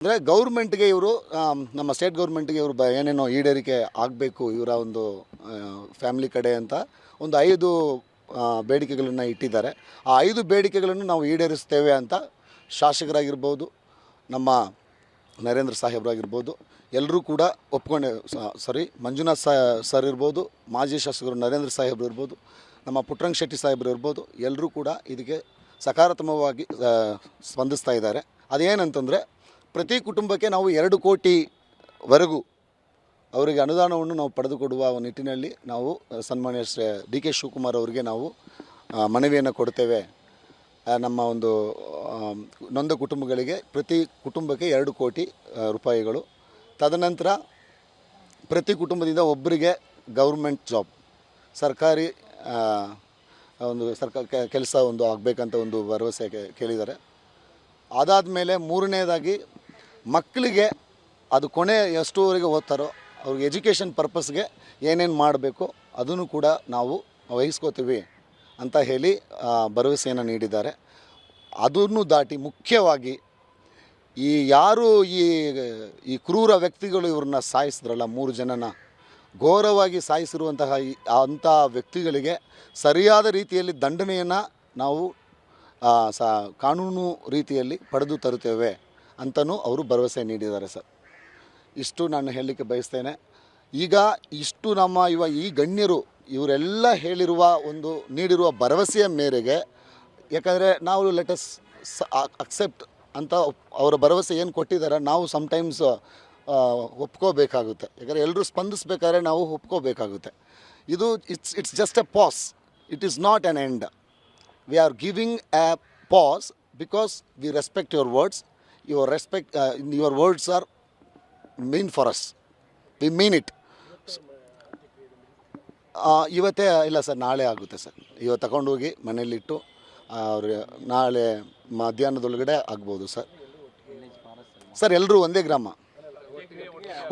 ಅಂದರೆ ಗೌರ್ಮೆಂಟ್ಗೆ ಇವರು ನಮ್ಮ ಸ್ಟೇಟ್ ಗೌರ್ಮೆಂಟ್ಗೆ ಇವರು ಏನೇನೋ ಈಡೇರಿಕೆ ಆಗಬೇಕು ಇವರ ಒಂದು ಫ್ಯಾಮಿಲಿ ಕಡೆ ಅಂತ ಒಂದು 5 ಬೇಡಿಕೆಗಳನ್ನು ಇಟ್ಟಿದ್ದಾರೆ. ಆ 5 ಬೇಡಿಕೆಗಳನ್ನು ನಾವು ಈಡೇರಿಸ್ತೇವೆ ಅಂತ ಶಾಸಕರಾಗಿರ್ಬೋದು, ನಮ್ಮ ನರೇಂದ್ರ ಸಾಹೇಬರಾಗಿರ್ಬೋದು ಎಲ್ಲರೂ ಕೂಡ ಒಪ್ಕೊಂಡೆ. ಮಂಜುನಾಥ್ ಸರ್ ಇರ್ಬೋದು, ಮಾಜಿ ಶಾಸಕರು ನರೇಂದ್ರ ಸಾಹೇಬರು ಇರ್ಬೋದು, ನಮ್ಮ ಪುಟ್ಟರಂಗ ಶೆಟ್ಟಿ ಸಾಹೇಬರು ಇರ್ಬೋದು, ಎಲ್ಲರೂ ಕೂಡ ಇದಕ್ಕೆ ಸಕಾರಾತ್ಮಕವಾಗಿ ಸ್ಪಂದಿಸ್ತಾ ಇದ್ದಾರೆ. ಅದೇನಂತಂದರೆ ಪ್ರತಿ ಕುಟುಂಬಕ್ಕೆ ನಾವು 2 ಕೋಟಿವರೆಗೂ ಅವರಿಗೆ ಅನುದಾನವನ್ನು ನಾವು ಪಡೆದುಕೊಡುವ ನಿಟ್ಟಿನಲ್ಲಿ ನಾವು ಸನ್ಮಾನ್ಯ ಡಿ ಕೆ ಶಿವಕುಮಾರ್ ಅವರಿಗೆ ನಾವು ಮನವಿಯನ್ನು ಕೊಡ್ತೇವೆ. ನಮ್ಮ ಒಂದು ನೊಂದ ಕುಟುಂಬಗಳಿಗೆ ಪ್ರತಿ ಕುಟುಂಬಕ್ಕೆ 2 ಕೋಟಿ ರೂಪಾಯಿಗಳು. ತದನಂತರ ಪ್ರತಿ ಕುಟುಂಬದಿಂದ ಒಬ್ಬರಿಗೆ ಗೌರ್ಮೆಂಟ್ ಜಾಬ್, ಸರ್ಕಾರಿ ಒಂದು ಕೆಲಸ ಒಂದು ಆಗಬೇಕಂತ ಒಂದು ಭರವಸೆ ಕೇಳಿದ್ದಾರೆ. ಅದಾದ ಮೇಲೆ 3ನೇದಾಗಿ ಮಕ್ಕಳಿಗೆ ಅದು ಕೊನೆ ಎಷ್ಟುವರೆಗೆ ಓದ್ತಾರೋ ಅವ್ರಿಗೆ ಎಜುಕೇಷನ್ ಪರ್ಪಸ್ಗೆ ಏನೇನು ಮಾಡಬೇಕು ಅದನ್ನು ಕೂಡ ನಾವು ವಹಿಸ್ಕೋತೀವಿ ಅಂತ ಹೇಳಿ ಭರವಸೆಯನ್ನು ನೀಡಿದ್ದಾರೆ. ಅದನ್ನು ದಾಟಿ ಮುಖ್ಯವಾಗಿ ಯಾರು ಈ ಕ್ರೂರ ವ್ಯಕ್ತಿಗಳು ಇವ್ರನ್ನ ಸಾಯಿಸಿದ್ರಲ್ಲ, 3 ಜನನ ಘೋರವಾಗಿ ಸಾಯಿಸಿರುವಂತಹ ಅಂಥ ವ್ಯಕ್ತಿಗಳಿಗೆ ಸರಿಯಾದ ರೀತಿಯಲ್ಲಿ ದಂಡನೆಯನ್ನು ನಾವು ಕಾನೂನು ರೀತಿಯಲ್ಲಿ ಪಡೆದು ತರುತ್ತೇವೆ ಅಂತಲೂ ಅವರು ಭರವಸೆ ನೀಡಿದ್ದಾರೆ ಸರ್. ಇಷ್ಟು ನಾನು ಹೇಳಲಿಕ್ಕೆ ಬಯಸ್ತೇನೆ. ಈಗ ಇಷ್ಟು ನಮ್ಮ ಈ ಗಣ್ಯರು ಇವರೆಲ್ಲ ನೀಡಿರುವ ಭರವಸೆಯ ಮೇರೆಗೆ, ಯಾಕಂದರೆ ನಾವು ಲೆಟಸ್ ಅಕ್ಸೆಪ್ಟ್ ಅಂತ ಅವರ ಭರವಸೆ ಏನು ಕೊಟ್ಟಿದ್ದಾರೆ ನಾವು ಸಮ್ಟೈಮ್ಸ್ ಒಪ್ಕೋಬೇಕಾಗುತ್ತೆ. ಯಾಕಂದರೆ ಎಲ್ಲರೂ ಸ್ಪಂದಿಸ್ಬೇಕಾದ್ರೆ ನಾವು ಒಪ್ಕೋಬೇಕಾಗುತ್ತೆ. ಇದು it's just A pass, it is not an end. We are giving a pause because we respect your words. Your words are mean for us. We mean it. ಇವತ್ತೇ ಇಲ್ಲ ಸರ್, ನಾಳೆ ಆಗುತ್ತೆ ಸರ್. ಇವತ್ತು ತಗೊಂಡೋಗಿ ಮನೆಯಲ್ಲಿಟ್ಟು ಅವ್ರಿಗೆ ನಾಳೆ ಮಧ್ಯಾಹ್ನದೊಳಗಡೆ ಆಗ್ಬೋದು ಸರ್. ಸರ್ ಎಲ್ಲರೂ ಒಂದೇ ಗ್ರಾಮ,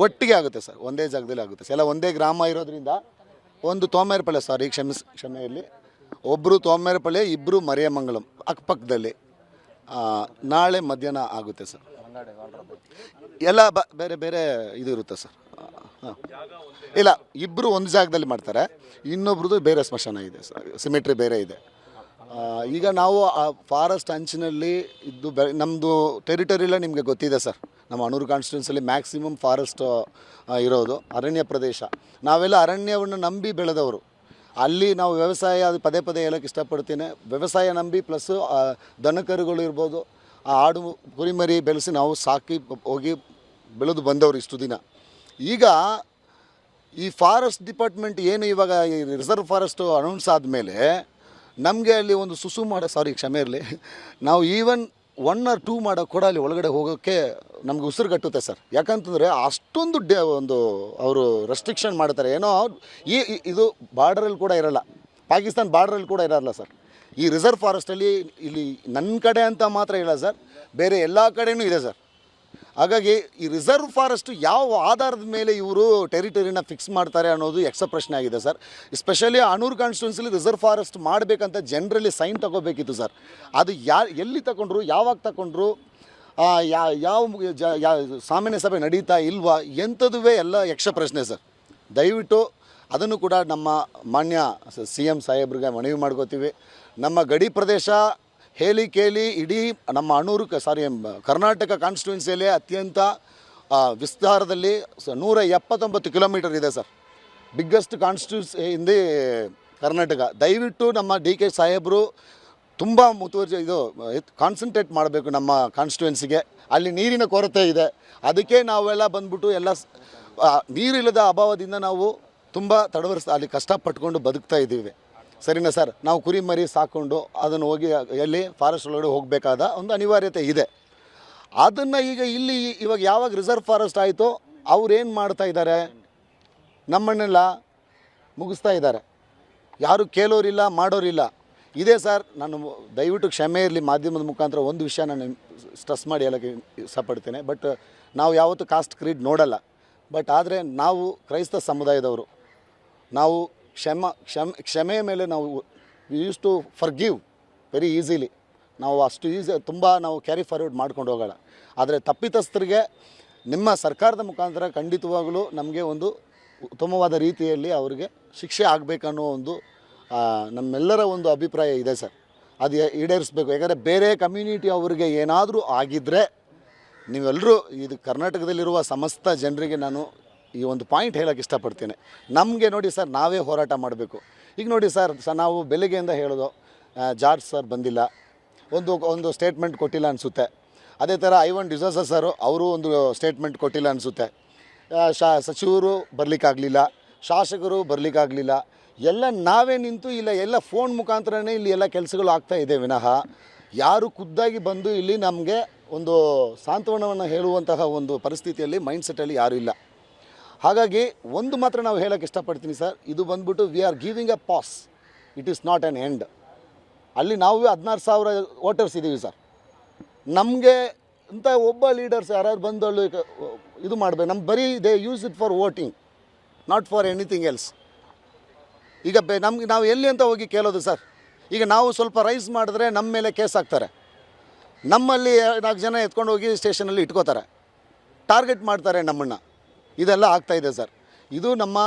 ಒಟ್ಟಿಗೆ ಆಗುತ್ತೆ ಸರ್, ಒಂದೇ ಜಾಗದಲ್ಲಿ ಆಗುತ್ತೆ ಸರ್. ಎಲ್ಲ ಒಂದೇ ಗ್ರಾಮ ಇರೋದ್ರಿಂದ ಒಂದು ತೋಮೇರಪಳ್ಳಿ, ಕ್ಷಮೆಯಲ್ಲಿ ಒಬ್ಬರು ತೋಮೇರಪಳ್ಳಿ, 2 ಮರಿಯಮಂಗಲಂ ಅಕ್ಕಪಕ್ಕದಲ್ಲಿ. ನಾಳೆ ಮಧ್ಯಾಹ್ನ ಆಗುತ್ತೆ ಸರ್. ಎಲ್ಲ ಬೇರೆ ಬೇರೆ ಇದು ಇರುತ್ತೆ ಸರ್. ಇಲ್ಲ, 2 ಒಂದು ಜಾಗದಲ್ಲಿ ಮಾಡ್ತಾರೆ, ಇನ್ನೊಬ್ರದ್ದು ಬೇರೆ ಸ್ಮಶಾನ ಇದೆ ಸರ್, ಸಿಮೆಟ್ರಿ ಬೇರೆ ಇದೆ. ಈಗ ನಾವು ಆ ಫಾರೆಸ್ಟ್ ಅಂಚಿನಲ್ಲಿ ಇದ್ದು ನಮ್ಮದು ಟೆರಿಟರಿಲ್ಲ ನಿಮಗೆ ಗೊತ್ತಿದೆ ಸರ್. ನಮ್ಮ ಅಣೂರು ಕಾನ್ಸ್ಟಿಟ್ಯೂನ್ಸಲ್ಲಿ ಮ್ಯಾಕ್ಸಿಮಮ್ ಫಾರೆಸ್ಟ್ ಇರೋದು ಅರಣ್ಯ ಪ್ರದೇಶ. ನಾವೆಲ್ಲ ಅರಣ್ಯವನ್ನು ನಂಬಿ ಬೆಳೆದವರು. ಅಲ್ಲಿ ನಾವು ವ್ಯವಸಾಯ, ಅದು ಪದೇ ಹೇಳೋಕ್ಕೆ ಇಷ್ಟಪಡ್ತೀನಿ, ವ್ಯವಸಾಯ ನಂಬಿ ಪ್ಲಸ್ಸು ದನಕರುಗಳು ಇರ್ಬೋದು, ಆ ಆಡು ಕುರಿಮರಿ ಬೆಳೆಸಿ ನಾವು ಸಾಕಿ ಹೋಗಿ ಬೆಳೆದು ಬಂದವರು ಇಷ್ಟು ದಿನ. ಈಗ ಈ ಫಾರೆಸ್ಟ್ ಡಿಪಾರ್ಟ್ಮೆಂಟ್ ಏನು ಇವಾಗ ಈ ರಿಸರ್ವ್ ಫಾರೆಸ್ಟು ಅನೌನ್ಸ್ ಆದಮೇಲೆ ನಮಗೆ ಅಲ್ಲಿ ಒಂದು ಕ್ಷಮೆ ಇರಲಿ, ನಾವು ಈವನ್ 1 or 2 ಮಾಡೋ ಕೂಡ ಅಲ್ಲಿ ಒಳಗಡೆ ಹೋಗೋಕ್ಕೆ ನಮಗೆ ಉಸಿರು ಕಟ್ಟುತ್ತೆ ಸರ್. ಯಾಕಂತಂದರೆ ಅಷ್ಟೊಂದು ಅವರು ರೆಸ್ಟ್ರಿಕ್ಷನ್ ಮಾಡ್ತಾರೆ. ಏನೋ ಇದು ಬಾರ್ಡರಲ್ಲಿ ಕೂಡ ಇರೋಲ್ಲ, ಪಾಕಿಸ್ತಾನ ಬಾರ್ಡ್ರಲ್ಲಿ ಕೂಡ ಇರೋಲ್ಲ ಸರ್. ಈ ರಿಸರ್ವ್ ಫಾರೆಸ್ಟಲ್ಲಿ ಇಲ್ಲಿ ನನ್ನ ಕಡೆ ಅಂತ ಮಾತ್ರ ಇಲ್ಲ ಸರ್, ಬೇರೆ ಎಲ್ಲ ಕಡೆಯೂ ಇದೆ ಸರ್. ಹಾಗಾಗಿ ಈ ರಿಸರ್ವ್ ಫಾರೆಸ್ಟು ಯಾವ ಆಧಾರದ ಮೇಲೆ ಇವರು ಟೆರಿಟರಿನ ಫಿಕ್ಸ್ ಮಾಡ್ತಾರೆ ಅನ್ನೋದು ಪ್ರಶ್ನೆ ಆಗಿದೆ sir. Especially Anur ಕಾನ್ಸ್ಟಿಟ್ಯೂನ್ಸಿಲಿ reserve forest ಮಾಡಬೇಕಂತ ಜನರಲಿ ಸೈನ್ ತಗೋಬೇಕಿತ್ತು ಸರ್. ಅದು ಎಲ್ಲಿ ತಗೊಂಡ್ರು, ಯಾವಾಗ ತಗೊಂಡ್ರು, ಯಾವ ಸಾಮಾನ್ಯ ಸಭೆ ನಡೀತಾ ಇಲ್ವಾ ಎಂಥದುವೇ ಎಲ್ಲ ಪ್ರಶ್ನೆ ಸರ್. ದಯವಿಟ್ಟು ಅದನ್ನು ಕೂಡ ನಮ್ಮ ಮಾನ್ಯ CM ಸಾಹೇಬ್ರಿಗೆ ಮನವಿ ಮಾಡ್ಕೋತೀವಿ. ನಮ್ಮ ಗಡಿ ಪ್ರದೇಶ ಹೇಳಿ ಕೇಳಿ ಇಡೀ ನಮ್ಮ ಕರ್ನಾಟಕ ಕಾನ್ಸ್ಟಿಟ್ಯೂನ್ಸಿಯಲ್ಲೇ ಅತ್ಯಂತ ವಿಸ್ತಾರದಲ್ಲಿ 179 ಕಿಲೋಮೀಟರ್ ಇದೆ sir. Biggest constituency in the Karnataka. ದಯವಿಟ್ಟು ನಮ್ಮ DK ಸಾಹೇಬರು ತುಂಬ ಕಾನ್ಸಂಟ್ರೇಟ್ ಮಾಡಬೇಕು ನಮ್ಮ ಕಾನ್ಸ್ಟಿಟ್ಯೂನ್ಸಿಗೆ. ಅಲ್ಲಿ ನೀರಿನ ಕೊರತೆ ಇದೆ, ಅದಕ್ಕೆ ನಾವೆಲ್ಲ ಬಂದ್ಬಿಟ್ಟು ಎಲ್ಲ ನೀರಿಲ್ಲದ ಅಭಾವದಿಂದ ನಾವು ತುಂಬ ಅಲ್ಲಿ ಕಷ್ಟಪಟ್ಕೊಂಡು ಬದುಕ್ತಾ ಇದ್ದೀವಿ. ಸರಿನಾ ಸರ್? ನಾವು ಕುರಿ ಮರಿ ಸಾಕ್ಕೊಂಡು ಅದನ್ನು ಹೋಗಿ ಎಲ್ಲಿ ಫಾರೆಸ್ಟ್ ಒಳಗಡೆ ಹೋಗಬೇಕಾದ ಒಂದು ಅನಿವಾರ್ಯತೆ ಇದೆ. ಅದನ್ನು ಇವಾಗ ಯಾವಾಗ ರಿಸರ್ವ್ ಫಾರೆಸ್ಟ್ ಆಯಿತೋ ಅವ್ರೇನು ಮಾಡ್ತಾ ಇದ್ದಾರೆ, ನಮ್ಮನ್ನೆಲ್ಲ ಮುಗಿಸ್ತಾ ಇದ್ದಾರೆ. ಯಾರು ಕೇಳೋರಿಲ್ಲ, ಮಾಡೋರಿಲ್ಲ. ಇದೆ ಸರ್. ನಾನು ದಯವಿಟ್ಟು ಕ್ಷಮೆ ಇರಲಿ, ಮಾಧ್ಯಮದ ಮುಖಾಂತರ ಒಂದು ವಿಷಯ ನಾನು ಸ್ಟ್ರೆಸ್ ಮಾಡಿ ಹೇಳೋಕ್ಕೆ ಇಷ್ಟಪಡ್ತೇನೆ. ಬಟ್ ನಾವು ಯಾವತ್ತೂ ಕಾಸ್ಟ್ ಕ್ರೀಡ್ ನೋಡಲ್ಲ. ಬಟ್ ಆದರೆ ನಾವು ಕ್ರೈಸ್ತ ಸಮುದಾಯದವರು, ನಾವು ಕ್ಷಮೆಯ ಮೇಲೆ ನಾವು we use to forgive very easily. ನಾವು ಅಷ್ಟು ತುಂಬ ನಾವು ಕ್ಯಾರಿ ಫಾರ್ವರ್ಡ್ ಮಾಡ್ಕೊಂಡು ಹೋಗೋಣ. ಆದರೆ ತಪ್ಪಿತಸ್ಥರಿಗೆ ನಿಮ್ಮ ಸರ್ಕಾರದ ಮುಖಾಂತರ ಖಂಡಿತವಾಗಲೂ ನಮಗೆ ಒಂದು ಉತ್ತಮವಾದ ರೀತಿಯಲ್ಲಿ ಅವರಿಗೆ ಶಿಕ್ಷೆ ಆಗಬೇಕನ್ನೋ ಒಂದು ನಮ್ಮೆಲ್ಲರ ಒಂದು ಅಭಿಪ್ರಾಯ ಇದೆ ಸರ್. ಅದು ಈಡೇರಿಸಬೇಕು. ಯಾಕಂದರೆ ಬೇರೆ ಕಮ್ಯುನಿಟಿ ಅವರಿಗೆ ಏನಾದರೂ ಆಗಿದ್ದರೆ ನೀವೆಲ್ಲರೂ ಇದು ಕರ್ನಾಟಕದಲ್ಲಿರುವ ಸಮಸ್ತ ಜನರಿಗೆ ನಾನು ಈ ಒಂದು ಪಾಯಿಂಟ್ ಹೇಳೋಕ್ಕೆ ಇಷ್ಟಪಡ್ತೀನಿ. ನಮಗೆ ನೋಡಿ ಸರ್, ನಾವೇ ಹೋರಾಟ ಮಾಡಬೇಕು. ಈಗ ನೋಡಿ ಸರ್, ನಾವು ಬೆಳಗ್ಗೆಯಿಂದ ಹೇಳೋದು ಜಾರ್ಜ್ ಸರ್ ಬಂದಿಲ್ಲ, ಒಂದು ಸ್ಟೇಟ್ಮೆಂಟ್ ಕೊಟ್ಟಿಲ್ಲ ಅನಿಸುತ್ತೆ. ಅದೇ ಥರ ಐವನ್ ಡಿಸೋಜ ಸರ್ ಅವರು ಒಂದು ಸ್ಟೇಟ್ಮೆಂಟ್ ಕೊಟ್ಟಿಲ್ಲ ಅನಿಸುತ್ತೆ. ಸಚಿವರು ಬರಲಿಕ್ಕಾಗಲಿಲ್ಲ, ಶಾಸಕರು ಬರಲಿಕ್ಕಾಗಲಿಲ್ಲ. ಎಲ್ಲ ನಾವೇ ನಿಂತು ಇಲ್ಲ ಎಲ್ಲ ಫೋನ್ ಮುಖಾಂತರನೇ ಇಲ್ಲಿ ಎಲ್ಲ ಕೆಲಸಗಳು ಆಗ್ತಾ ಇದೆ ವಿನಃ ಯಾರು ಖುದ್ದಾಗಿ ಬಂದು ಇಲ್ಲಿ ನಮಗೆ ಒಂದು ಸಾಂತ್ವನವನ್ನು ಹೇಳುವಂತಹ ಒಂದು ಪರಿಸ್ಥಿತಿಯಲ್ಲಿ ಮೈಂಡ್ಸೆಟ್ಟಲ್ಲಿ ಯಾರೂ ಇಲ್ಲ. ಹಾಗಾಗಿ ಒಂದು ಮಾತ್ರ ನಾವು ಹೇಳೋಕ್ಕೆ ಇಷ್ಟಪಡ್ತೀನಿ ಸರ್, ಇದು ಬಂದ್ಬಿಟ್ಟು we are giving A pass, it is not an end. ಅಲ್ಲಿ ನಾವು 16,000 ವೋಟರ್ಸ್ ಇದ್ದೀವಿ ಸರ್. ನಮಗೆ ಇಂಥ ಒಬ್ಬ ಲೀಡರ್ಸ್ ಯಾರು ಬಂದು ಅಲ್ಲಿ ಇದು ಮಾಡಬೇಕು. ನಮ್ಮ ಬರೀ they use it for voting, not for anything else. ಈಗ ನಮ್ಗೆ ನಾವು ಎಲ್ಲಿ ಅಂತ ಹೋಗಿ ಕೇಳೋದು ಸರ್? ಈಗ ನಾವು ಸ್ವಲ್ಪ ರೈಸ್ ಮಾಡಿದ್ರೆ ನಮ್ಮ ಮೇಲೆ ಕೇಸ್ ಹಾಕ್ತಾರೆ. ನಮ್ಮಲ್ಲಿ 4 ಜನ ಎತ್ಕೊಂಡು ಹೋಗಿ ಸ್ಟೇಷನಲ್ಲಿ ಇಟ್ಕೋತಾರೆ, ಟಾರ್ಗೆಟ್ ಮಾಡ್ತಾರೆ ನಮ್ಮನ್ನು. ಇದೆಲ್ಲ ಆಗ್ತಾಯಿದೆ ಸರ್. ಇದು ನಮ್ಮ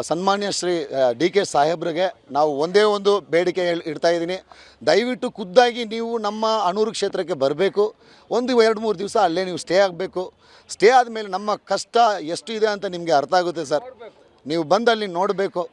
ಸನ್ಮಾನ್ಯ ಶ್ರೀ ಡಿ ಕೆ ಸಾಹೇಬ್ರಿಗೆ ನಾವು ಒಂದೇ ಒಂದು ಬೇಡಿಕೆ ಇಡ್ತಾ ಇದ್ದೀನಿ. ದಯವಿಟ್ಟು ಖುದ್ದಾಗಿ ನೀವು ನಮ್ಮ ಅಣೂರು ಕ್ಷೇತ್ರಕ್ಕೆ ಬರಬೇಕು. 1-2-3 ದಿವಸ ಅಲ್ಲೇ ನೀವು ಸ್ಟೇ ಆಗಬೇಕು. ಸ್ಟೇ ಆದಮೇಲೆ ನಮ್ಮ ಕಷ್ಟ ಎಷ್ಟು ಇದೆ ಅಂತ ನಿಮಗೆ ಅರ್ಥ ಆಗುತ್ತೆ ಸರ್. ನೀವು ಬಂದು ಅಲ್ಲಿ ನೋಡಬೇಕು.